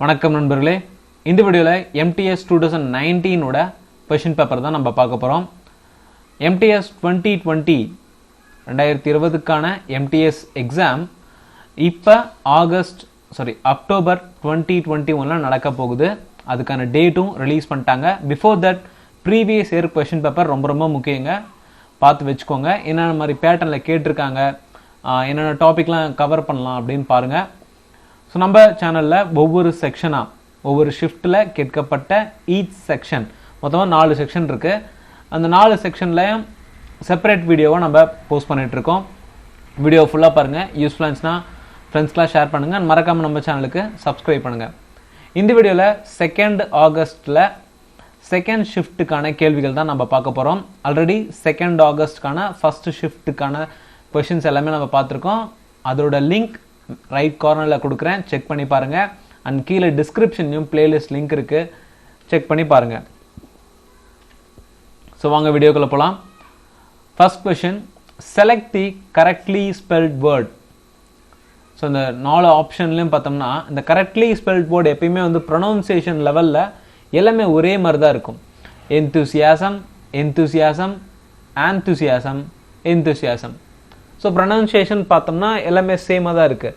வணக்கம் நண்பர்களே, இந்த வீடியோவில் MTS 2019 ஓட கொஷின் பேப்பர் தான் நம்ம பார்க்க போகிறோம். MTS 2020 2020க்கான MTS எக்ஸாம் இப்போ அக்டோபர் 2021 நடக்க போகுது. அதுக்கான டேட்டும் ரிலீஸ் பண்ணிட்டாங்க. Before that previous year question paper ரொம்ப ரொம்ப முக்கியங்க, பார்த்து வச்சுக்கோங்க. என்னென்ன மாதிரி பேட்டர்னில் கேட்டிருக்காங்க, என்னென்ன டாபிக்லாம் கவர் பண்ணலாம் அப்படின்னு பாருங்கள். ஸோ நம்ம சேனலில் ஒவ்வொரு செக்ஷனாக ஒவ்வொரு ஷிஃப்ட்டில் கேட்கப்பட்ட ஈச் செக்ஷன் மொத்தமாக 4 செக்ஷன் இருக்குது. அந்த 4 செக்ஷன்லையும் செப்பரேட் வீடியோவை நம்ம போஸ்ட் பண்ணிகிட்ருக்கோம். வீடியோ ஃபுல்லாக பாருங்கள். யூஸ்ஃபுல்லாக இருந்துச்சுன்னா ஃப்ரெண்ட்ஸ்க்கெலாம் ஷேர் பண்ணுங்கள். மறக்காமல் நம்ம சேனலுக்கு சப்ஸ்கிரைப் பண்ணுங்கள். இந்த வீடியோவில் 2 ஆகஸ்ட்டில் செகண்ட் ஷிஃப்ட்டுக்கான கேள்விகள் தான் நம்ம பார்க்க போகிறோம். ஆல்ரெடி 2 ஆகஸ்ட்டுக்கான ஃபஸ்ட்டு ஷிஃப்ட்டுக்கான கொஷின்ஸ் எல்லாமே நம்ம பார்த்துருக்கோம். அதோட லிங்க் ரைட் கார்னரில் கொடுக்குறேன், செக் பண்ணி பாருங்கள். அண்ட் கீழே டிஸ்கிரிப்ஷன்லையும் பிளேலிஸ்ட் லிங்க் இருக்குது, செக் பண்ணி பாருங்கள். ஸோ வாங்க வீடியோக்குள்ளே போகலாம். ஃபர்ஸ்ட் கொஷின், செலக்ட் தி கரெக்ட்லி ஸ்பெல்ட் வேர்ட். ஸோ இந்த 4 ஆப்ஷன்லையும் பார்த்தோம்னா இந்த கரெக்ட்லி ஸ்பெல்ட் வேர்டு எப்பயுமே ப்ரொனவுன்சியேஷன் லெவலில் எல்லாமே ஒரே மாதிரி தான் இருக்கும். enthusiasm, enthusiasm, enthusiasm, enthusiasm. So pronunciation பார்த்தோம்னா எல்லாமே சேமாக தான் இருக்குது.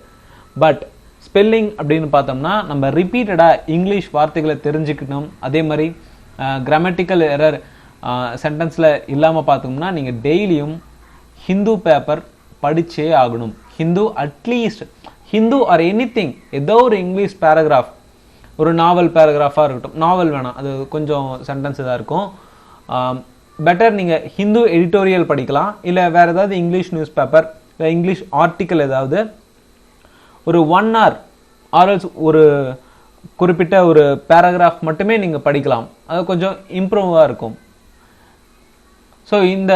பட் ஸ்பெல்லிங் அப்படின்னு பார்த்தோம்னா நம்ம ரிப்பீட்டடாக இங்கிலீஷ் வார்த்தைகளை தெரிஞ்சுக்கணும். அதே மாதிரி கிராமட்டிக்கல் எரர் சென்டென்ஸில் இல்லாமல் பார்த்தோம்னா நீங்கள் டெய்லியும் ஹிந்து பேப்பர் படித்தே ஆகணும். Hindu at least Hindu or anything, ஏதோ ஒரு இங்கிலீஷ் பேராகிராஃப், ஒரு நாவல் பேராகிராஃபாக இருக்கட்டும். நாவல் வேணாம், அது கொஞ்சம் சென்டென்ஸ் இதாக இருக்கும். பெட்டர் நீங்கள் ஹிந்து எடிட்டோரியல் படிக்கலாம், இல்லை வேறு ஏதாவது இங்கிலீஷ் நியூஸ் பேப்பர் இல்லை இங்கிலீஷ் ஆர்டிக்கல் ஏதாவது ஒரு 1 hour ஆர்எல்ஸ் ஒரு குறிப்பிட்ட ஒரு பேராகிராஃப் மட்டுமே நீங்கள் படிக்கலாம். அது கொஞ்சம் இம்ப்ரூவாக இருக்கும். ஸோ இந்த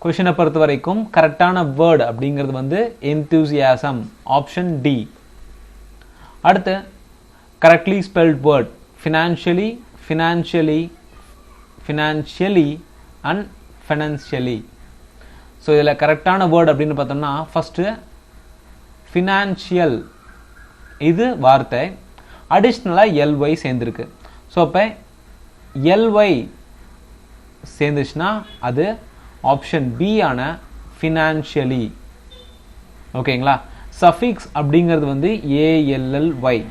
கொஷினை பொறுத்த வரைக்கும் கரெக்டான வேர்டு அப்படிங்கிறது enthusiasm, ஆப்ஷன் டி. அடுத்து correctly spelt word financially, financially, financially and financially. So இதில் கரெக்டான வேர்டு அப்படின்னு பார்த்தோம்னா ஃபஸ்ட்டு ஃபினான்ஷியல், இது வார்த்தை அடிஷ்னலாக எல்ஒய் சேர்ந்துருக்கு. ஸோ அப்போ எல்ஒய் சேர்ந்துச்சுன்னா அது ஆப்ஷன் பி ஆன ஃபினான்ஷியலி. ஓகேங்களா? சஃபிக்ஸ் அப்படிங்கிறது ஏஎல்எல்ஒய்.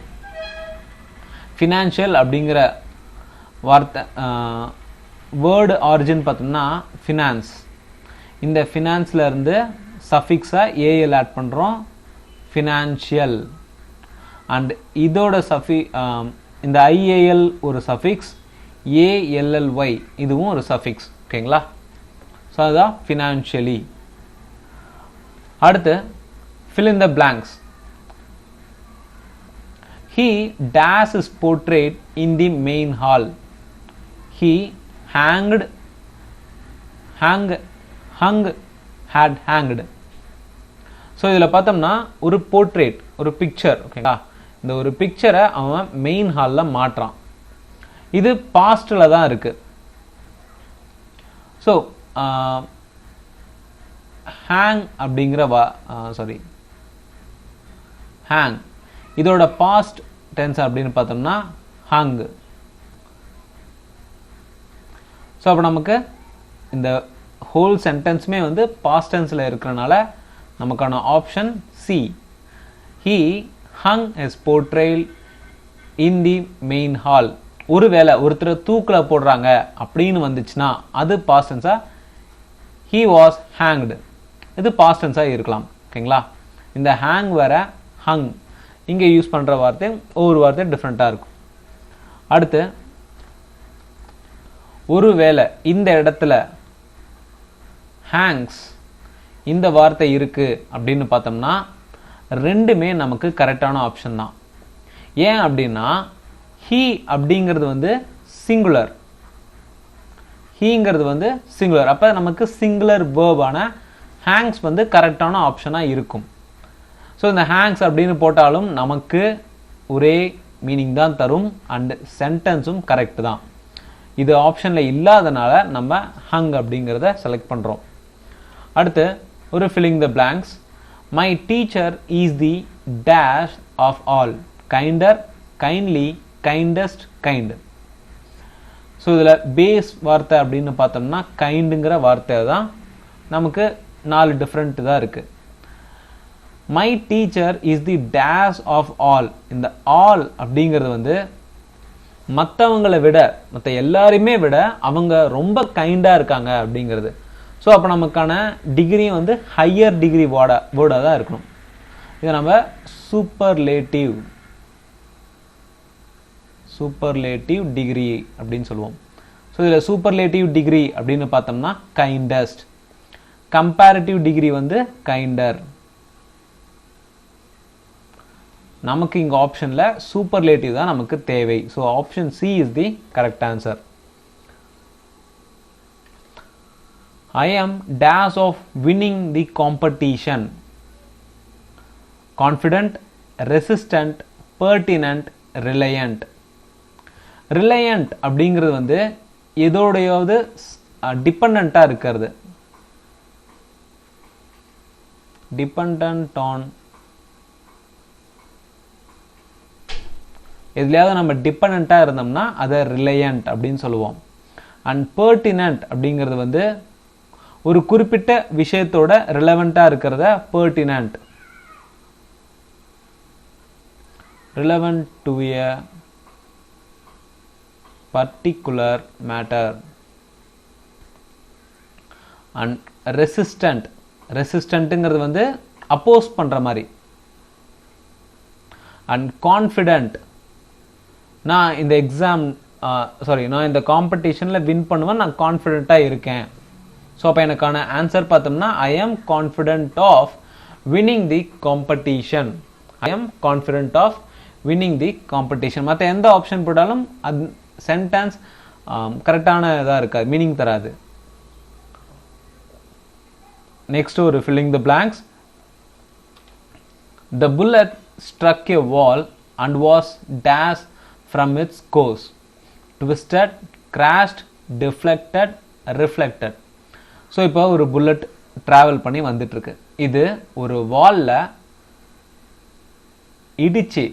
ஃபினான்ஷியல் அப்படிங்கிற வார்த்தை வேர்டு ஆரிஜின் பார்த்தோம்னா ஃபினான்ஸ். இந்த ஃபினான்ஸில் இருந்து சஃபிக்ஸாக ஏஎல் ஆட் பண்ணுறோம், ஃபினான்ஷியல். அண்ட் இதோட இந்த ஐஏஎல் ஒரு சஃபிக்ஸ், ஏஎல்எல்ஒய் இதுவும் ஒரு சஃபிக்ஸ். ஓகேங்களா? ஸோ அதுதான் ஃபினான்ஷியலி. அடுத்து fill in the blanks. He dash is portrayed in the main hall. He hung, had hanged. So இதில் பார்த்தோம்னா ஒரு போர்ட்ரேட், ஒரு பிக்சர். ஓகேங்களா? இந்த ஒரு பிக்சரை அவன் மெயின் ஹாலில் மாட்டுறான். இது பாஸ்டில் தான் இருக்கு. ஸோ ஹேங் அப்படிங்கிற ஹேங் இதோட பாஸ்ட் டென்ஸ் அப்படின்னு பார்த்தோம்னா ஹங். ஸோ அப்போ நமக்கு இந்த ஹோல் சென்டென்ஸுமே பாஸ்ட் டென்ஸில் இருக்கிறனால நமக்கான option C. He hung his portrait in the main hall. ஒருவேளை ஒருத்தர் தூக்கில் போடுறாங்க அப்படின்னு வந்துச்சுன்னா அது பாஸ்ட் டென்ஸாக ஹீ வாஸ் ஹேங்க்டு, இது பாஸ்ட் டென்ஸாக இருக்கலாம். ஓகேங்களா? இந்த ஹேங் வேற, ஹங் இங்கே யூஸ் பண்ணுற வார்த்தை ஒவ்வொரு வார்த்தை டிஃப்ரெண்ட்டாக இருக்கும். அடுத்து ஒருவேளை இந்த இடத்துல ஹேங்ஸ் இந்த வார்த்தை இருக்கு அப்படின்னு பார்த்தோம்னா ரெண்டுமே நமக்கு கரெக்டான ஆப்ஷன் தான். ஏன் அப்படின்னா ஹீ அப்படிங்கிறது சிங்குலர், ஹீங்கிறது சிங்குலர். அப்போ நமக்கு சிங்குலர் வேர்பான ஹேங்ஸ் கரெக்டான ஆப்ஷனாக இருக்கும். ஸோ இந்த ஹேங்ஸ் அப்படின்னு போட்டாலும் நமக்கு ஒரே மீனிங் தான் தரும் அண்ட் சென்டென்ஸும் கரெக்ட் தான். இது ஆப்ஷனில் இல்லாதனால நம்ம ஹங் அப்படிங்கிறத செலக்ட் பண்ணுறோம். அடுத்து ஒரு filling the blanks. My teacher is the dash of all, kinder, kindly, kindest, kind. So இதில் பேஸ் வார்த்தை அப்படின்னு பார்த்தோம்னா கைண்டுங்கிற வார்த்தை தான் நமக்கு 4 டிஃப்ரெண்ட் தான் இருக்குது. My teacher is the dash of all. இந்த ஆல் அப்படிங்கிறது வந்து மற்றவங்களை விட, மற்ற எல்லாரையுமே விட அவங்க ரொம்ப கைண்டாக இருக்காங்க அப்படிங்கிறது. ஸோ அப்போ நமக்கான டிகிரியும் வந்து ஹையர் டிகிரி வேர்டாக தான் இருக்கணும். இதை நம்ம சூப்பர்லேட்டிவ் டிகிரி அப்படின்னு சொல்லுவோம். ஸோ இதில் சூப்பர்லேட்டிவ் டிகிரி அப்படின்னு பார்த்தோம்னா கைண்டஸ்ட், கம்பேரிட்டிவ் டிகிரி வந்து கைண்டர். நமக்கு இங்கே ஆப்ஷனில் சூப்பர்லேட்டிவ் தான் நமக்கு தேவை. So option C is the correct answer. I am dash of winning the competition. Confident, resistant, pertinent, reliant. Reliant அப்படிங்கிறது வந்து எதோடையாவது டிபெண்டண்ட்டாக இருக்கிறது. டிபெண்டன்ட் ஆன் எதுலையாவது நம்ம டிபெண்டண்ட்டாக இருந்தோம்னா அதை ரிலையண்ட் அப்படின்னு சொல்லுவோம். அண்ட் பெர்டினன்ட் அப்படிங்கிறது வந்து ஒரு குறிப்பிட்ட விஷயத்தோட ரிலவெண்ட்டாக இருக்கிறத pertinent, relevant to a particular matter. And ரெசிஸ்டன்ட்ங்கிறது வந்து அப்போஸ் பண்ணுற மாதிரி. அண்ட் கான்ஃபிடென்ட், நான் இந்த காம்படிஷனில் வின் பண்ணுவேன், நான் கான்ஃபிடென்ட்டாக இருக்கேன். ஸோ அப்போ எனக்கான ஆன்சர் பார்த்தோம்னா I am confident of winning the competition. I am confident of winning the competition. மற்ற எந்த ஆப்ஷன் போட்டாலும் அது சென்டென்ஸ் கரெக்டான இதாக இருக்காது, மீனிங் தராது. நெக்ஸ்ட் ஒரு filling the blanks. The bullet struck a wall and was dashed from its course. Twisted, crashed, deflected, reflected. So இப்போ ஒரு புல்லட் ட்ராவல் பண்ணி வந்துட்டுருக்கு. இது ஒரு வாலில் இடிச்சு,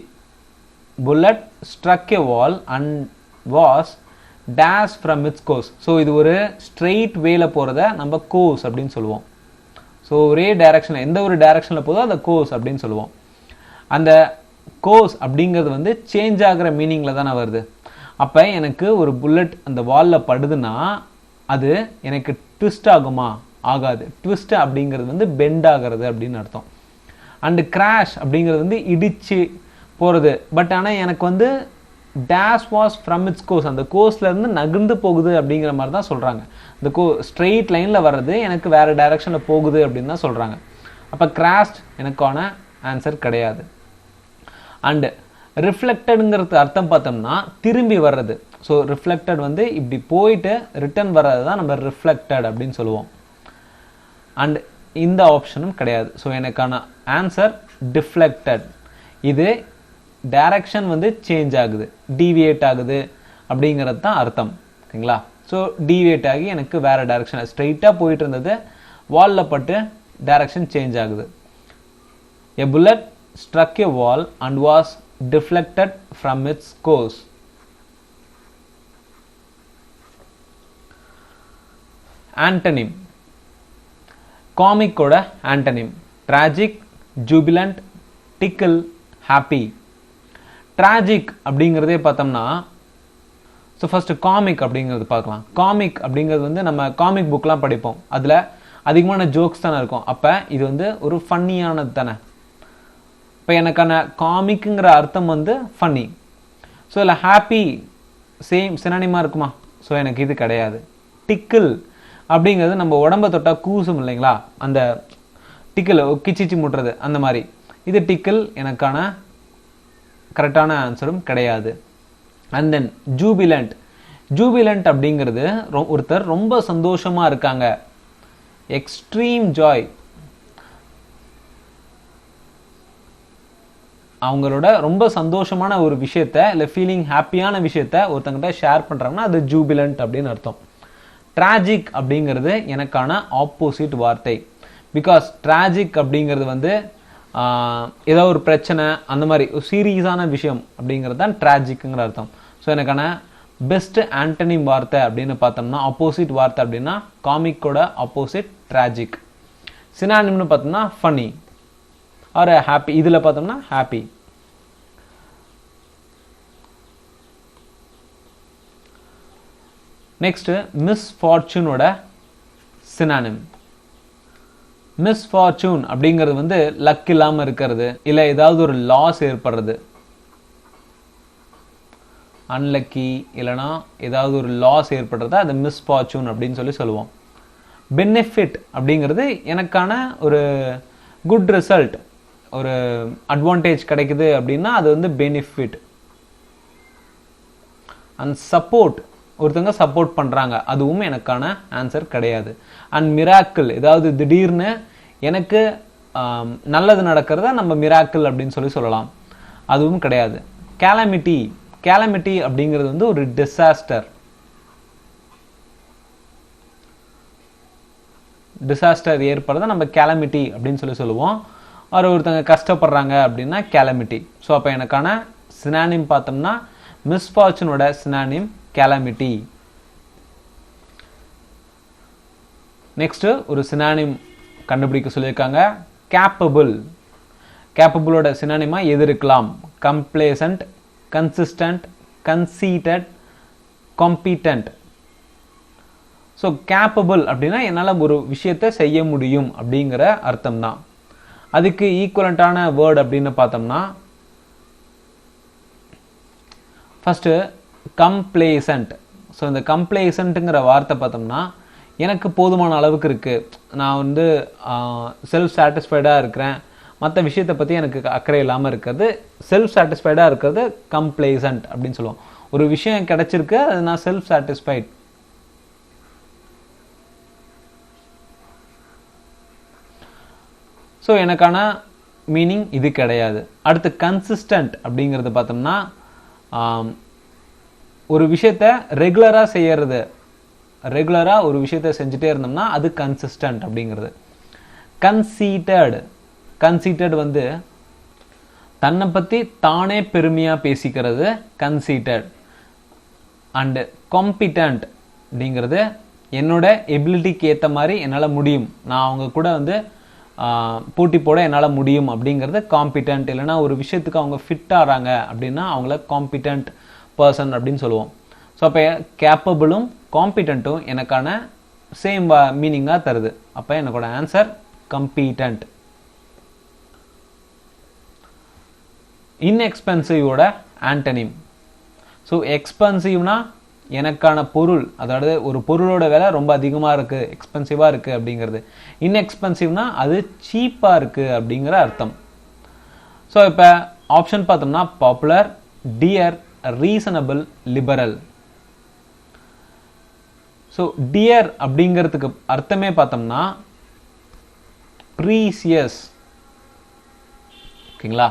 bullet struck a wall and was dash from its course. So இது ஒரு ஸ்ட்ரெயிட் வேல போகிறத நம்ம கோர்ஸ் அப்படின்னு சொல்லுவோம். ஸோ ஒரே டைரக்ஷனில், எந்த ஒரு டைரக்ஷனில் போதோ அதை கோர்ஸ் அப்படின்னு சொல்லுவோம். அந்த கோர்ஸ் அப்படிங்கிறது வந்து சேஞ்ச் ஆகிற மீனிங்கில் தானே வருது. அப்போ எனக்கு ஒரு புல்லட் அந்த வாலில் படுதுன்னா அது எனக்கு ட்விஸ்ட் ஆகுமா? ஆகாது. ட்விஸ்ட் அப்படிங்கிறது வந்து பெண்ட் ஆகிறது அப்படின்னு அர்த்தம். அண்டு கிராஷ் அப்படிங்கிறது வந்து இடிச்சு போகிறது. பட் ஆனால் எனக்கு வந்து dash was from its course, அந்த கோர்ஸ்லேருந்து நகர்ந்து போகுது அப்படிங்கிற மாதிரி தான் சொல்கிறாங்க. இந்த ஸ்ட்ரெயிட் லைனில் வர்றது எனக்கு வேறு டைரக்ஷனில் போகுது அப்படின்னு தான் சொல்கிறாங்க. அப்போ கிராஷ்ட் எனக்கான ஆன்சர் கிடையாது. அண்டு ரிஃப்ளெக்டடுங்கிறது அர்த்தம் பார்த்தோம்னா திரும்பி வர்றது. ஸோ ரிஃப்ளெக்டட் வந்து இப்படி போயிட்டு ரிட்டர்ன் வர்றது தான் நம்ம ரிஃப்ளெக்டட் அப்படின்னு சொல்லுவோம். அண்ட் இந்த ஆப்ஷனும் கிடையாது. ஸோ எனக்கான ஆன்சர் டிஃப்ளெக்டட். இது டைரக்ஷன் வந்து சேஞ்ச் ஆகுது, டீவியேட் ஆகுது அப்படிங்கிறது தான் அர்த்தம். ஓகேங்களா? ஸோ டீவியேட் ஆகி எனக்கு வேறு டைரக்ஷன், ஸ்ட்ரெயிட்டாக போயிட்டு இருந்தது வாலில் பட்டு டைரக்ஷன் சேஞ்ச் ஆகுது. எ bullet struck a wall and was deflected from its course. Antonym. Comic ஓட antonym tragic, jubilant, tickle, happy. tragic அப்படிங்கிறதே பார்த்தோம்னா, ஸோ ஃபர்ஸ்ட் காமிக் அப்படிங்கிறது பார்க்கலாம். காமிக் அப்படிங்கிறது வந்து நம்ம காமிக் புக்லாம் படிப்போம், அதில் அதிகமான ஜோக்ஸ் தானே இருக்கும். அப்போ இது வந்து ஒரு ஃபன்னியானது தானே. இப்போ எனக்கான காமிக்குங்கிற அர்த்தம் வந்து ஃபன்னி. ஸோ இதில் ஹாப்பி சேம் சினானிமாக இருக்குமா? ஸோ எனக்கு இது கிடையாது. டிக்கிள் அப்படிங்கிறது நம்ம உடம்பை தொட்டால் கூசும் இல்லைங்களா, அந்த டிக்கிள் கிச்சிச்சு முட்டுறது அந்த மாதிரி. இது டிக்கிள் எனக்கான கரெக்டான ஆன்சரும் கிடையாது. And then Jubilant. ஜூபிலண்ட் அப்படிங்கிறது ஒருத்தர் ரொம்ப சந்தோஷமாக இருக்காங்க, எக்ஸ்ட்ரீம் ஜாய், அவங்களோட ரொம்ப சந்தோஷமான ஒரு விஷயத்த இல்லை ஃபீலிங் ஹாப்பியான விஷயத்த ஒருத்தங்கிட்ட ஷேர் பண்ணுறாங்கன்னா அது ஜூபிலண்ட் அப்படின்னு அர்த்தம். ட்ராஜிக் அப்படிங்கிறது எனக்கான ஆப்போசிட் வார்த்தை. பிகாஸ் ட்ராஜிக் அப்படிங்கிறது வந்து ஏதோ ஒரு பிரச்சனை அந்த மாதிரி ஒரு சீரியஸான விஷயம் அப்படிங்கிறது தான் ட்ராஜிக்குங்கிற அர்த்தம். ஸோ எனக்கான பெஸ்ட் ஆண்டனிம் வார்த்தை அப்படின்னு பார்த்தோம்னா ஆப்போசிட் வார்த்தை அப்படின்னா காமிக்கோட ஆப்போசிட் ட்ராஜிக். சினானிம்னு பார்த்தோம்னா ஃபன்னி ஆர் ஹாப்பி. இதில் பார்த்தோம்னா ஹாப்பி. நெக்ஸ்ட் மிஸ்ஃபார்ச்சூனோட சினானிம். மிஸ்ஃபார்ச்சூன் அப்படிங்கிறது வந்து லக் இல்லாமல் இருக்கிறது, இல்லை ஏதாவது ஒரு லாஸ் ஏற்படுறது, அன்லக்கி இல்லைனா ஏதாவது ஒரு லாஸ் ஏற்படுறது அது மிஸ்ஃபார்ச்சூன் அப்படின்னு சொல்லுவோம். பெனிஃபிட் அப்படிங்கிறது எனக்கான ஒரு குட் ரிசல்ட், ஒரு அட்வான்டேஜ் கிடைக்குது அப்படின்னா அது வந்து பெனிஃபிட். அண்ட் சப்போர்ட், ஒருத்தங்க சப்போர்ட் பண்ணுறாங்க, அதுவும் எனக்கான ஆன்சர் கிடையாது. அண்ட் மிராக்கிள், ஏதாவது திடீர்னு எனக்கு நல்லது நடக்கிறத நம்ம மிராக்கிள் அப்படின்னு சொல்லலாம், அதுவும் கிடையாது. கேலமிட்டி, கேலமிட்டி அப்படிங்கிறது வந்து ஒரு டிசாஸ்டர். டிசாஸ்டர் ஏற்படுறத நம்ம கேலமிட்டி அப்படின்னு சொல்லுவோம். ஒருத்தங்க கஷ்டப்படுறாங்க அப்படின்னா கேலமிட்டி. ஸோ அப்போ எனக்கான சினானிம் பார்த்தோம்னா மிஸ்ஃபார்ச்சூனோட சினானிம் கேலமிட்டி. நெக்ஸ்ட் ஒரு சினானிம் கண்டுபிடிக்க சொல்லியிருக்காங்க, கேப்பபிள். கேப்பபிளோட சினானிமா எது இருக்கலாம்? கம்ப்ளேசன்ட், கன்சிஸ்டன்ட், கன்சீட்டட், காம்பிட்டன்ட். ஸோ கேப்பபிள் அப்படின்னா என்னால் ஒரு விஷயத்தை செய்ய முடியும் அப்படிங்கிற அர்த்தம் தான். அதுக்கு ஈக்குவலண்டான வேர்டு அப்படின்னு பார்த்தோம்னா ஃபர்ஸ்ட் கம்ப்ளேசன்ட். ஸோ இந்த கம்ப்ளேசன்ட்டுங்கிற வார்த்தை பார்த்தோம்னா எனக்கு போதுமான அளவுக்கு இருக்குது, நான் வந்து செல்ஃப் சாட்டிஸ்ஃபைடாக இருக்கிறேன், மற்ற விஷயத்தை பற்றி எனக்கு அக்கறை இல்லாமல் இருக்கிறது. செல்ஃப் சாட்டிஸ்ஃபைடாக இருக்கிறது கம்ப்ளேசன்ட் அப்படின்னு சொல்லுவோம். ஒரு விஷயம் கிடைச்சிருக்கு, அது நான் செல்ஃப் சாட்டிஸ்ஃபைட். ஸோ எனக்கான மீனிங் இது கிடையாது. அடுத்து கன்சிஸ்டன்ட் அப்படிங்கிறது பார்த்தோம்னா ஒரு விஷயத்த ரெகுலராக செய்யறது, ரெகுலராக ஒரு விஷயத்த செஞ்சுட்டே இருந்தோம்னா அது கன்சிஸ்டன்ட் அப்படிங்கிறது. கன்சீட்டட், கன்சீட்டட் வந்து தன்னை பற்றி தானே பெருமையாக பேசிக்கிறது கன்சீட்டட். அண்டு காம்பிட்டன்ட் அப்படிங்கிறது என்னோட எபிலிட்டிக்கு ஏற்ற மாதிரி என்னால் முடியும், நான் அவங்க கூட வந்து போட்டி போட என்னால் முடியும் அப்படிங்கிறது காம்பிட்டன்ட். இல்லைனா ஒரு விஷயத்துக்கு அவங்க ஃபிட் ஆகிறாங்க அப்படின்னா அவங்கள காம்பிட்டன்ட் பர்சன் அப்படின்னு சொல்லுவோம். ஸோ அப்போ கேப்பபிளும் காம்பிட்டன்ட்டும் எனக்கான சேம் மீனிங்காக தருது. அப்போ எனக்கோட ஆன்சர் கம்பீட்டன்ட். இன்எக்ஸ்பென்சிவோட ஆண்டனிம். ஸோ எக்ஸ்பென்சிவ்னா எனக்கான பொருள், அதாவது ஒரு பொருளோட விலை ரொம்ப அதிகமாக இருக்குது, எக்ஸ்பென்சிவாக இருக்குது அப்படிங்கிறது. இன்எக்ஸ்பென்சிவ்னா அது சீப்பாக இருக்குது அப்படிங்கிற அர்த்தம். ஸோ இப்போ ஆப்ஷன் பார்த்தோம்னா popular, dear, reasonable, liberal. So dear அப்படிங்கிறதுக்கு அர்த்தமே பார்த்தோம்னா ப்ரீசியஸ். ஓகேங்களா?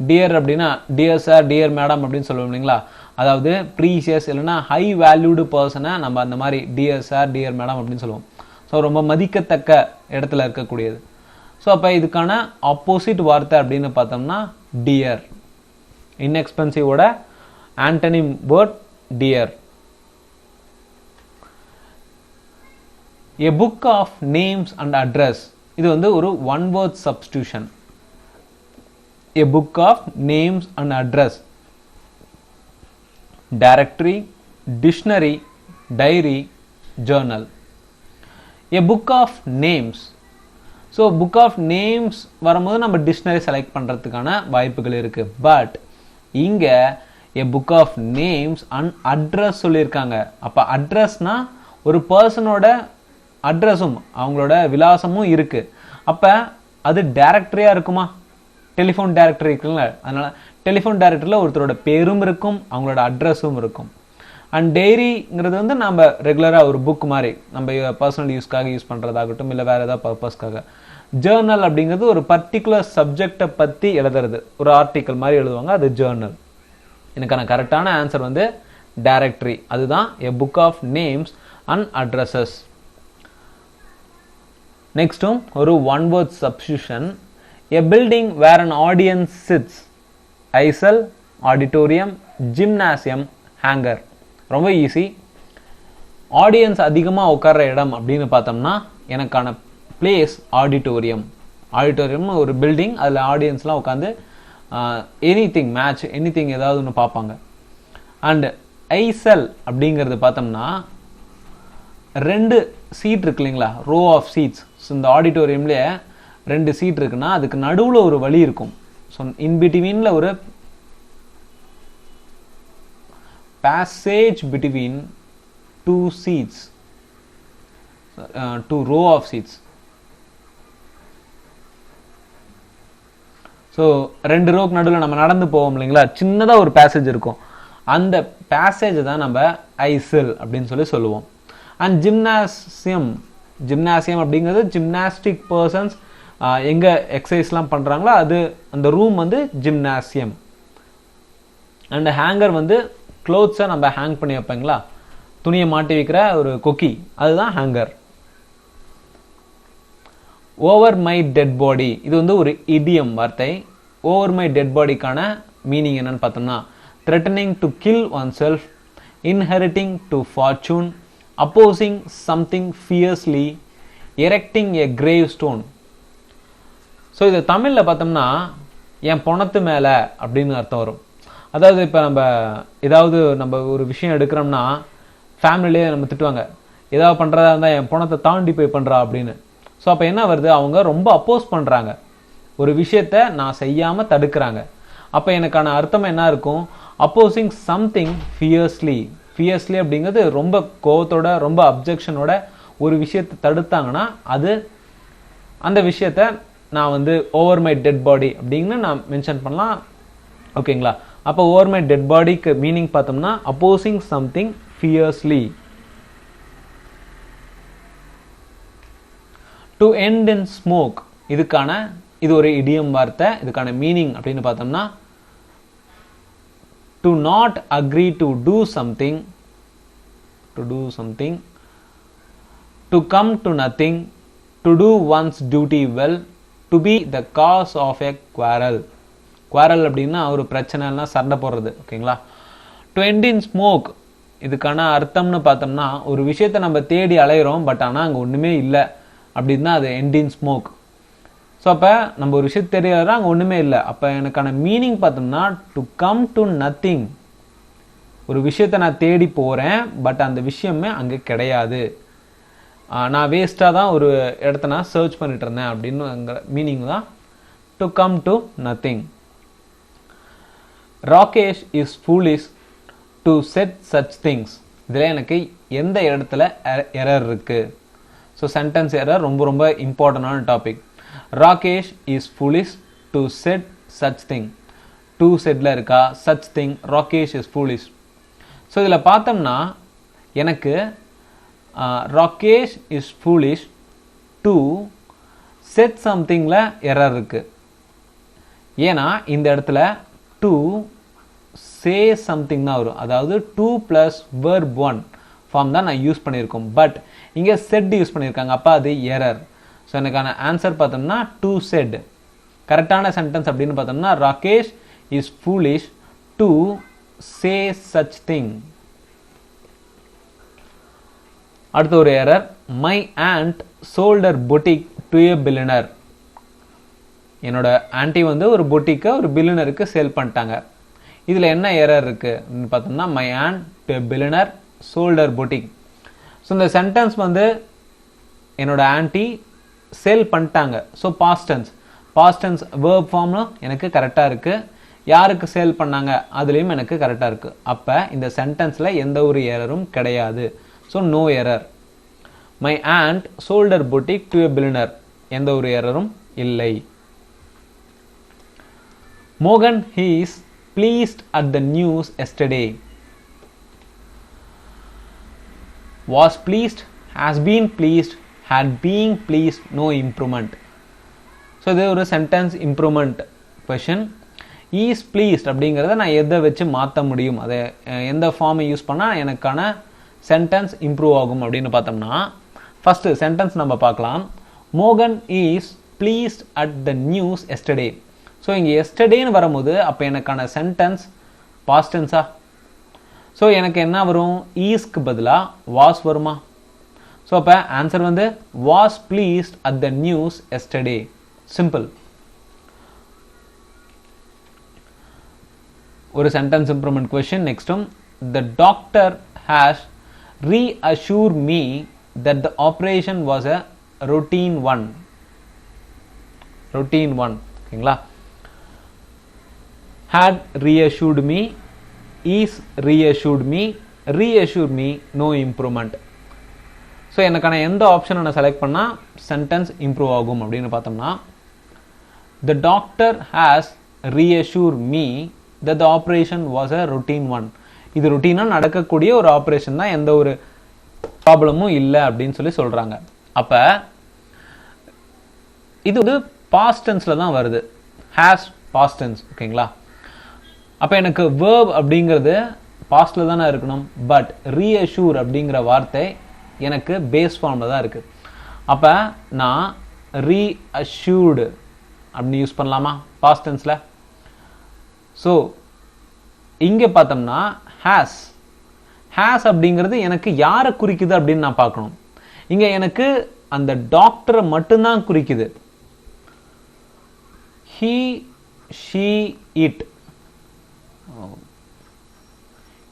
டியர் அப்படின்னா டியர் சார், டியர் மேடம் அப்படின்னு சொல்லுவோம் இல்லைங்களா? அதாவது ப்ரீசியஸ் இல்லைன்னா ஹை வேல்யூடு பர்சனை நம்ம அந்த மாதிரி டியர் சார், டியர் மேடம் அப்படின்னு சொல்லுவோம். ஸோ ரொம்ப மதிக்கத்தக்க இடத்துல இருக்கக்கூடியது. ஸோ அப்போ இதுக்கான ஆப்போசிட் வார்த்தை அப்படின்னு பார்த்தோம்னா டியர். இன்எக்ஸ்பென்சிவோட antonym word dear. A book of names and address. இது வந்து ஒரு one word substitution. A book of names and address. Directory, dictionary, diary, journal. A book of names. So book of names வரும்போது நம்ம dictionary select பண்ணுறதுக்கான வாய்ப்புகள் இருக்குது. But இங்கே a book of names and address சொல்லியிருக்காங்க. அப்போ அட்ரஸ்னா ஒரு பர்சனோட அட்ரஸும் அவங்களோட விலாசமும் இருக்குது. அப்போ அது டைரக்டரியாக இருக்குமா? டெலிஃபோன் டைரக்டரி இருக்குல்ல, அதனால் டெலிஃபோன் டைரக்டரியில் ஒருத்தரோட பேரும் இருக்கும், அவங்களோட அட்ரஸும் இருக்கும். அண்ட் டைரிங்கிறது வந்து நம்ம ரெகுலராக ஒரு புக் மாதிரி நம்ம பர்சனல் யூஸ்க்காக யூஸ் பண்ணுறதாகட்டும், இல்லை வேறு ஏதாவது பர்பஸ்க்காக. ஜேர்னல் அப்படிங்கிறது ஒரு பர்டிகுலர் சப்ஜெக்டை பற்றி எழுதுறது, ஒரு ஆர்டிக்கல் மாதிரி எழுதுவாங்க, அது ஜேர்னல். எனக்கான கரெக்டான ஆன்சர் வந்து டைரக்டரி. அதுதான் a book of names and addresses. நெக்ஸ்ட்டும் ஒரு one word substitution. A building where an audience sits. Aizawl, auditorium, gymnasium, hanger. ரொம்ப ஈஸி. ஆடியன்ஸ் அதிகமாக உட்கார்ற இடம் அப்படின்னு பார்த்தோம்னா எனக்கான பிளேஸ் ஆடிட்டோரியம். ஆடிட்டோரியம் ஒரு பில்டிங், அதில் ஆடியன்ஸ்லாம் உட்காந்து எனிதிங் மேட்ச் எனிதிங் ஏதாவது ஒன்று பார்ப்பாங்க. அண்ட் ஐசல் அப்படிங்கிறது பார்த்தோம்னா 2 சீட் இருக்கு இல்லைங்களா, ரோ ஆஃப் சீட்ஸ். ஸோ இந்த ஆடிட்டோரியம்லேயே 2 சீட் இருக்குன்னா அதுக்கு நடுவில் ஒரு வழி இருக்கும். ஸோ இன்பிட்வீனில் ஒரு passage between 2 seats, 2 row of seats. So 2 ரோக்கு நடுவில் நம்ம நடந்து போவோம் இல்லைங்களா, சின்னதாக ஒரு பேசேஜ் இருக்கும். அந்த பேசேஜ் தான் நம்ம ஐசல் அப்படின்னு சொல்லுவோம். அண்ட் ஜிம்னாசியம், ஜிம்னாசியம் அப்படிங்கிறது ஜிம்னாஸ்டிக் பர்சன்ஸ் எங்கே எக்ஸசைஸ்லாம் பண்ணுறாங்களோ அது அந்த ரூம் வந்து ஜிம்னாசியம். அண்ட் ஹேங்கர் வந்து க்ளோத்ஸை நம்ம ஹேங் பண்ணி வைப்பீங்களா, துணியை மாட்டி வைக்கிற ஒரு கொக்கி, அதுதான் hanger. Over my dead body, இது வந்து ஒரு இடியம் வார்த்தை. ஓவர் மை டெட் பாடிக்கான மீனிங் என்னன்னு பார்த்தோம்னா threatening to kill oneself, inheriting to fortune, opposing something fiercely, erecting a gravestone. So இது தமிழில் பார்த்தோம்னா என் பொணத்து மேலே அப்படின்னு அர்த்தம் வரும். அதாவது இப்போ ஏதாவது நம்ம ஒரு விஷயம் எடுக்கிறோம்னா ஃபேமிலியே நம்ம திட்டுவாங்க, ஏதாவது பண்ணுறதா இருந்தால் என் பொணத்தை தாண்டி போய் பண்ணுறா அப்படின்னு. ஸோ அப்போ என்ன வருது, அவங்க ரொம்ப அப்போஸ் பண்ணுறாங்க, ஒரு விஷயத்த நான் செய்யாமல் தடுக்கிறாங்க. அப்போ எனக்கான அர்த்தம் என்ன இருக்கும், அப்போசிங் சம்திங் ஃபியர்ஸ்லி. ஃபியர்ஸ்லி அப்படிங்கிறது ரொம்ப கோவத்தோட ரொம்ப அப்ஜெக்ஷனோட ஒரு விஷயத்தை தடுத்தாங்கன்னா அது அந்த விஷயத்த நான் வந்து ஓவர் மை டெட் பாடி அப்படின்னு நான் மென்ஷன் பண்ணலாம். ஓகேங்களா, அப்போ ஓவர் மை டெட் பாடிக்கு மீனிங் பார்த்தோம்னா opposing something fiercely. To end in smoke, இது ஒரு இடியம் வார்த்தை. இதுக்கான மீனிங் அப்படின்னு பார்த்தோம்னா to not agree to do something, to come to nothing, to do one's duty well, to be the cause of a quarrel. Quarrel அப்படின்னா ஒரு பிரச்சனைனா சண்டை போடுறது. ஓகேங்களா, டு எண்ட் இன் ஸ்மோக் இதுக்கான அர்த்தம்னு பார்த்தோம்னா ஒரு விஷயத்தை நம்ம தேடி அலைகிறோம், பட் ஆனால் அங்கே ஒன்றுமே இல்லை அப்படின்னா அது எண்ட் இன் ஸ்மோக். ஸோ அப்போ நம்ம ஒரு விஷயத்தை தெரியாத அங்கே ஒன்றுமே இல்லை. அப்போ எனக்கான மீனிங் பார்த்தோம்னா டு கம் டு நத்திங். ஒரு விஷயத்தை நான் தேடி போகிறேன், பட் அந்த விஷயமே அங்கே கிடையாது, நான் வேஸ்ட்டாக தான் ஒரு இடத்த நான் சர்ச் பண்ணிட்டு இருந்தேன் அப்படின்னு மீனிங் தான் to come to nothing. Rakesh is foolish to set such things. இதில் எனக்கு எந்த இடத்துல எரர் இருக்குது? ஸோ சென்டென்ஸ் எரர் ரொம்ப ரொம்ப இம்பார்ட்டண்டான topic. Rakesh is foolish to set such thing. To செட்ல இருக்கா, such thing, Rakesh is foolish. So இதில் பார்த்தோம்னா எனக்கு Rakesh is foolish to set சம்திங்கில் எரர் இருக்குது. ஏன்னா இந்த இடத்துல டு சே சம்திங் தான் வரும், அதாவது 2 + verb 1 ஃபார்ம் தான் நான் யூஸ் பண்ணியிருக்கோம். பட் இங்கே செட் யூஸ் பண்ணியிருக்காங்க, அப்போ அது எரர். ஸோ எனக்கான ஆன்சர் பார்த்தோம்னா டு செட். கரெக்டான சென்டென்ஸ் அப்படின்னு பார்த்தோம்னா Rakesh is foolish to say such thing. அடுத்த ஒரு error, my aunt sold her boutique to a billionaire. என்னோட ஆன்டி வந்து ஒரு பொட்டிக்கை ஒரு பில்லினருக்கு சேல் பண்ணிட்டாங்க. இதில் என்ன எரர் இருக்குது பார்த்தோம்னா my aunt to a billionaire sold her boutique. So இந்த சென்டென்ஸ் வந்து என்னோட ஆன்டி சேல் பண்ணிட்டாங்க. ஸோ பாஸ்ட் டென்ஸ் வேர்ப் ஃபார்ம்லும் எனக்கு கரெக்டாக இருக்குது. யாருக்கு சேல் பண்ணாங்க அதுலேயும் எனக்கு கரெக்டாக இருக்குது. அப்போ இந்த சென்டென்ஸில் எந்த ஒரு எரரும் கிடையாது. So no error. My aunt sold her boutique to a billionaire, எந்த ஒரு எரரும் இல்லை. மோகன் he is pleased at the news yesterday. Was pleased, has been pleased, had been pleased, no improvement. So இது ஒரு sentence improvement question. is pleased அப்படிங்கிறத நான் எதை வச்சு மாற்ற முடியும், அதை எந்த ஃபார்மை யூஸ் பண்ணால் எனக்கான சென்டென்ஸ் இம்ப்ரூவ் ஆகும் அப்படின்னு பார்த்தோம்னா ஃபஸ்ட்டு சென்டென்ஸ் நம்ம பார்க்கலாம். மோகன் is pleased at the news yesterday. So இங்கே எஸ்டர்டேன்னு வரும்போது அப்போ எனக்கான சென்டென்ஸ் பாஸ்ட் டென்ஸா? ஸோ எனக்கு என்ன வரும்? ஈஸ்க்கு பதிலாக வாஸ் வருமா? ஸோ அப்போ ஆன்சர் வந்து was pleased at the news yesterday. Simple. ஒரு சென்டென்ஸ் இம்ப்ரூவ்மெண்ட் கொஸ்டின். நெக்ஸ்டும், the doctor has reassured me that the operation was a routine one. ஓகேங்களா? had reassured me, is reassured me, no improvement. So எனக்கான எந்த ஆப்ஷனை நான் select பண்ணால் sentence improve ஆகும் அப்படின்னு பார்த்தோம்னா, the doctor has reassured me that the operation was a routine one. இது ருட்டீனாக நடக்கக்கூடிய ஒரு ஆப்ரேஷன் தான், எந்த ஒரு ப்ராப்ளமும் இல்லை அப்படின்னு சொல்லி சொல்கிறாங்க. அப்போ இது வந்து பாஸ்ட் டென்ஸில் தான் வருது. Has past tense. ஓகேங்களா? அப்போ எனக்கு வேர்ப் அப்படிங்கிறது பாஸ்டில் தானே இருக்கணும். பட் ரீஅஷ்யூர் அப்படிங்கிற வார்த்தை எனக்கு பேஸ் ஃபார்மில் தான் இருக்குது. அப்போ நான் ரீஅஷ்யூர்டு அப்படின்னு யூஸ் பண்ணலாமா பாஸ்ட் டென்ஸில்? ஸோ இங்கே பார்த்தோம்னா ஹேஸ் அப்படிங்கிறது எனக்கு யாரை குறிக்குது அப்படின்னு நான் பார்க்கணும். இங்கே எனக்கு அந்த டாக்டரை மட்டும்தான் குறிக்குது. he, she, it.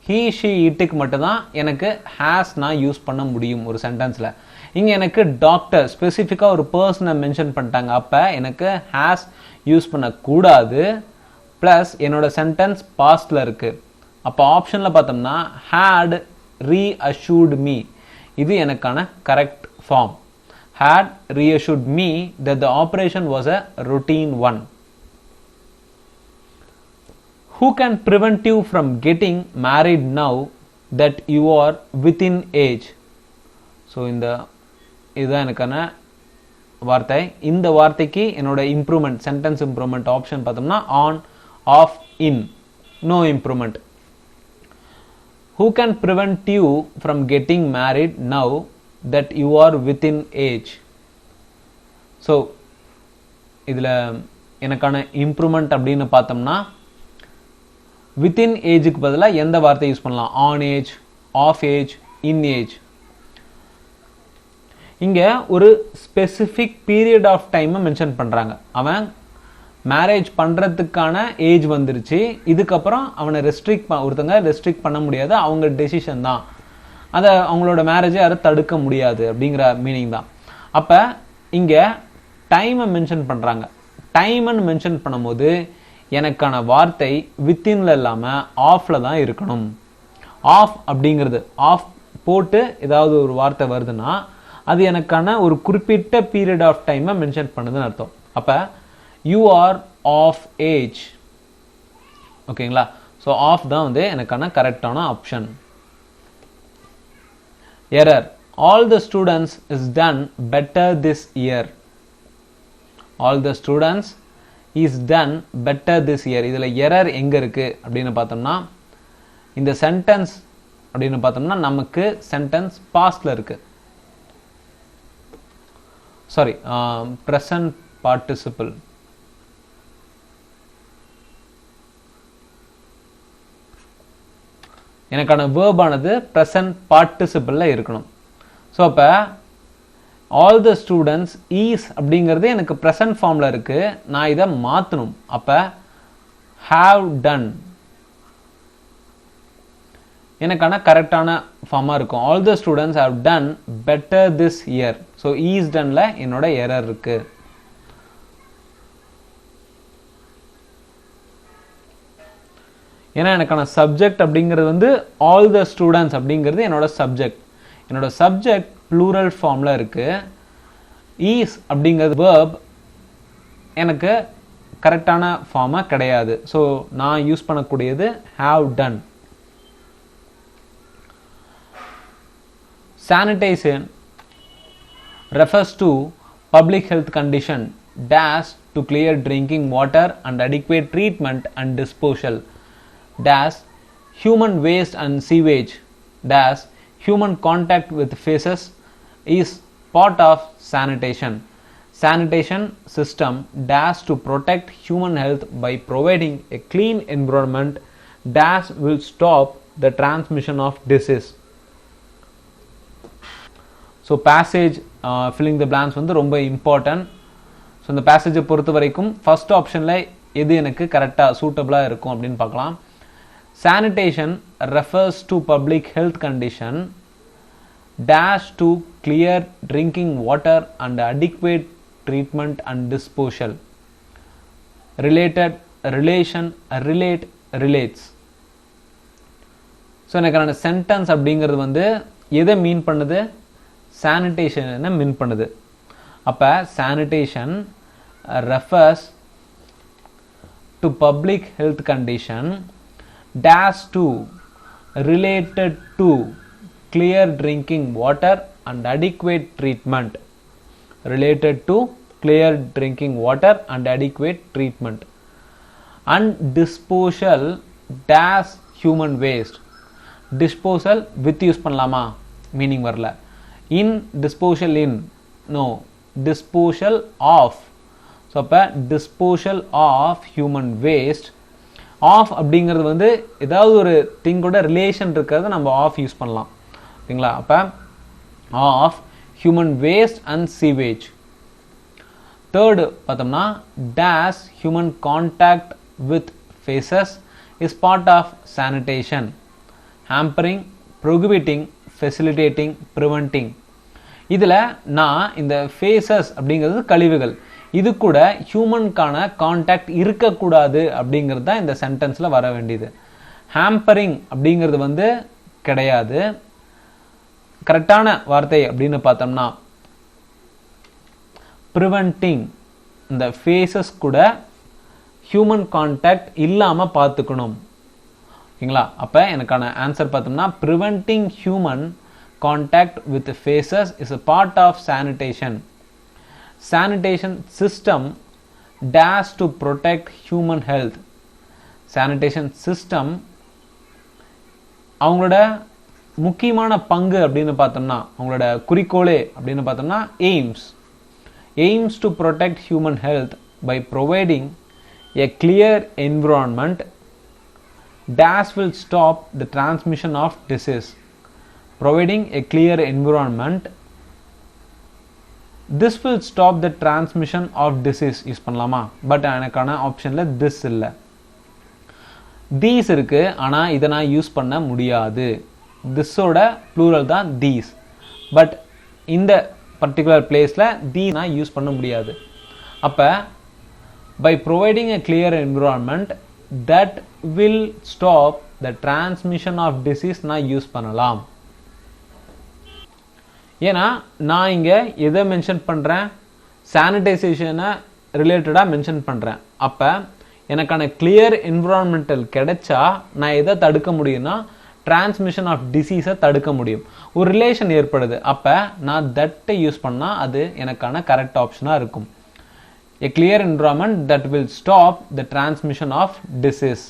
he, she, itக்கு மட்டும்தான் எனக்கு ஹேஸ் நான் யூஸ் பண்ண முடியும் ஒரு சென்டென்ஸில். இங்கே எனக்கு டாக்டர் ஸ்பெசிஃபிக்காக ஒரு பர்சனை மென்ஷன் பண்ணிட்டாங்க. அப்போ எனக்கு ஹேஸ் யூஸ் பண்ணக்கூடாது. ப்ளஸ் என்னோட சென்டென்ஸ் பாஸ்டில் இருக்குது. அப்போ ஆப்ஷனில் பார்த்தோம்னா had reassured me, இது எனக்கான correct form. had reassured me that the operation was a routine one. Who can prevent you from getting married now that you are within age? So இதுதான் எனக்கான வார்த்தை. இந்த வார்த்தைக்கு என்னோட இம்ப்ரூவ்மெண்ட், சென்டென்ஸ் இம்ப்ரூவ்மெண்ட் ஆப்ஷன் பார்த்தோம்னா on, of, in. No improvement. Who can prevent you from getting married now that you are within age? So இதில் எனக்கான improvement அப்படின்னு பார்த்தோம்னா வித்தின் ஏஜுக்கு பதிலாக எந்த வார்த்தை யூஸ் பண்ணலாம்? On age, of age, in age. இங்கே ஒரு ஸ்பெசிஃபிக் பீரியட் ஆஃப் டைமை மென்ஷன் பண்ணுறாங்க. அவன் மேரேஜ் பண்ணுறதுக்கான ஏஜ் வந்துருச்சு, இதுக்கப்புறம் அவனை ஒருத்தங்க ரெஸ்ட்ரிக்ட் பண்ண முடியாது, அவங்க டெசிஷன் தான், அதை அவங்களோட மேரேஜை யாரும் தடுக்க முடியாது அப்படிங்கிற மீனிங் தான். அப்போ இங்கே டைமை மென்ஷன் பண்ணுறாங்க. டைம்னு மென்ஷன் பண்ணும்போது எனக்கான வார்த்தை வித்தின்ல இல்லாமல் ஆஃபில் தான் இருக்கணும். ஆஃப் அப்படிங்கிறது, ஆஃப் போட்டு ஏதாவது ஒரு வார்த்தை வருதுன்னா அது எனக்கான ஒரு குறிப்பிட்ட பீரியட் ஆஃப் டைமை மென்ஷன் பண்ணுதுன்னு அர்த்தம். அப்போ யூ ஆர் ஆஃப் ஏஜ். ஓகேங்களா? ஸோ ஆஃப் தான் வந்து எனக்கான கரெக்டான option. Error. All the students is done better this year. All the students is done better this year. இதில் எரர் எங்கே இருக்குது அப்படின்னு பார்த்தோம்னா, இந்த சென்டென்ஸ் அப்படின்னு பார்த்தோம்னா நமக்கு சென்டென்ஸ் பாஸ்டில் இருக்குது. Sorry, present participle. எனக்கான வேர்பானது ப்ரெசன்ட் பார்ட்டிசிபிளில் இருக்கணும். ஸோ அப்போ ஆல் த ஸ்டூடெண்ட்ஸ் ஈஸ் அப்படிங்கிறது எனக்கு ப்ரெசன்ட் ஃபார்மில் இருக்குது, நான் இதை மாற்றணும். அப்போ ஹாவ் டன் எனக்கான கரெக்டான ஃபார்மாக இருக்கும். All the students have done better this year. So is டன்ல என்னோட எரர் இருக்கு. ஏன்னா எனக்கான சப்ஜெக்ட் அப்படிங்கிறது வந்து ஆல் த ஸ்டூடெண்ட்ஸ் அப்படிங்கிறது என்னோட சப்ஜெக்ட். என்னோட சப்ஜெக்ட் ப்ளூரல் ஃபார்மில் இருக்கு. ஈஸ் அப்படிங்கிறது வேர்ப் எனக்கு கரெக்டான ஃபார்மாக கிடையாது. ஸோ நான் யூஸ் பண்ணக்கூடியது have done. Sanitation refers to public health condition dash to clear drinking water and adequate treatment and disposal dash human waste and sewage dash human contact with faces is part of sanitation. sanitation system dash to protect human health by providing a clean environment dash will stop the transmission of disease. So passage filling the blanks வந்து ரொம்ப important. So இந்த பேசேஜை பொறுத்த வரைக்கும் first ஆப்ஷனில் எது எனக்கு கரெக்டாக சூட்டபிளாக இருக்கும் அப்படின்னு பார்க்கலாம். Sanitation refers to public health condition dash to clear drinking water and adequate treatment and disposal. Relates. So எனக்கான சென்டென்ஸ் அப்படிங்கிறது வந்து எதை மீன் பண்ணுது? சானிடேஷன் மீன் பண்ணுது. அப்போ sanitation refers to public health condition dash to related to clear drinking water and adequate treatment. Related to clear drinking water and adequate treatment. And disposal dash human waste. Disposal with use பண்ணலாமா? மீனிங் வரல. In disposal in. No. Disposal of. ஸோ அப்போ disposal of human waste. Of அப்படிங்கிறது வந்து ஏதாவது ஒரு திங்கோட relation இருக்கிறத நம்ம ஆஃப் யூஸ் பண்ணலாம். ஓகேங்களா? அப்போ of human waste and sewage. Third பார்த்தோம்னா dash human contact with faeces is part of sanitation. Hampering, prohibiting, facilitating, preventing. இதில் நான் இந்த ஃபேஸஸ் அப்படிங்கிறது கழிவுகள், இது கூட ஹியூமனுக்கான கான்டாக்ட் இருக்கக்கூடாது அப்படிங்கிறது தான் இந்த சென்டென்ஸில் வர வேண்டியது. ஹாம்பரிங் அப்படிங்கிறது வந்து கிடையாது. கரெக்டான வார்த்தை அப்படின்னு பார்த்தோம்னா ப்ரிவென்டிங், இந்த ஃபேஸஸ் கூட ஹியூமன் கான்டாக்ட் இல்லாமல் பார்த்துக்கணும். ஓகேங்களா? அப்போ எனக்கான ஆன்சர் பார்த்தோம்னா preventing human contact with faeces is a part of sanitation. Sanitation system dash to protect human health. Sanitation system அவங்களோட முக்கியமான பங்கு அப்படின்னு பார்த்தோம்னா, அவங்களோட குறிக்கோளே அப்படின்னு பார்த்தோம்னா aims to protect human health by providing a clear environment dash will stop the transmission of disease. Providing a clear environment, this will stop the transmission of disease use பண்ணலாமா? But எனக்கான ஆப்ஷனில் this இல்லை. these இருக்கு, ஆனால் இதை நான் use பண்ண முடியாது. thisோட ப்ளூரல் தான் these. பட் இந்த பர்டிகுலர் பிளேஸில் these நான் யூஸ் பண்ண முடியாது. அப்போ by providing a clear environment that will stop the transmission of disease நான் யூஸ் பண்ணலாம். ஏன்னா நான் இங்கே எதை மென்ஷன் பண்ணுறேன்? சானிடைசேஷனை ரிலேட்டடாக மென்ஷன் பண்ணுறேன். அப்போ எனக்கான கிளியர் என்விரான்மெண்டல் கிடைச்சா நான் எதை தடுக்க முடியும்னா டிரான்ஸ்மிஷன் ஆஃப் டிசீஸை தடுக்க முடியும். ஒரு ரிலேஷன் ஏற்படுது. அப்போ நான் தட்டை யூஸ் பண்ணால் அது எனக்கான கரெக்ட் ஆப்ஷனாக இருக்கும். A clear environment that will stop the transmission of disease.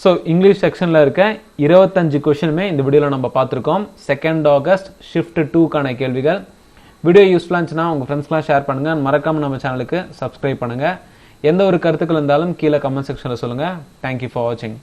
So English செக்ஷனில் இருக்க 25 கொஷினுமே இந்த வீடியோவில் நம்ம பார்த்துருக்கோம். 2 ஆகஸ்ட் ஷிஃப்ட் 2க்கான கேள்விகள். வீடியோ யூஸ்ஃபுல்லாக இருந்துச்சுன்னா உங்கள் ஃப்ரெண்ட்ஸ்லாம் ஷேர் பண்ணுங்கள். மறக்காமல் நம்ம சேனலுக்கு சப்ஸ்கிரைப் பண்ணுங்கள். எந்த ஒரு கருத்துக்கள் இருந்தாலும் கீழே கமெண்ட் செக்ஷனில் சொல்லுங்கள். தேங்க்யூ ஃபார் வாட்சிங்.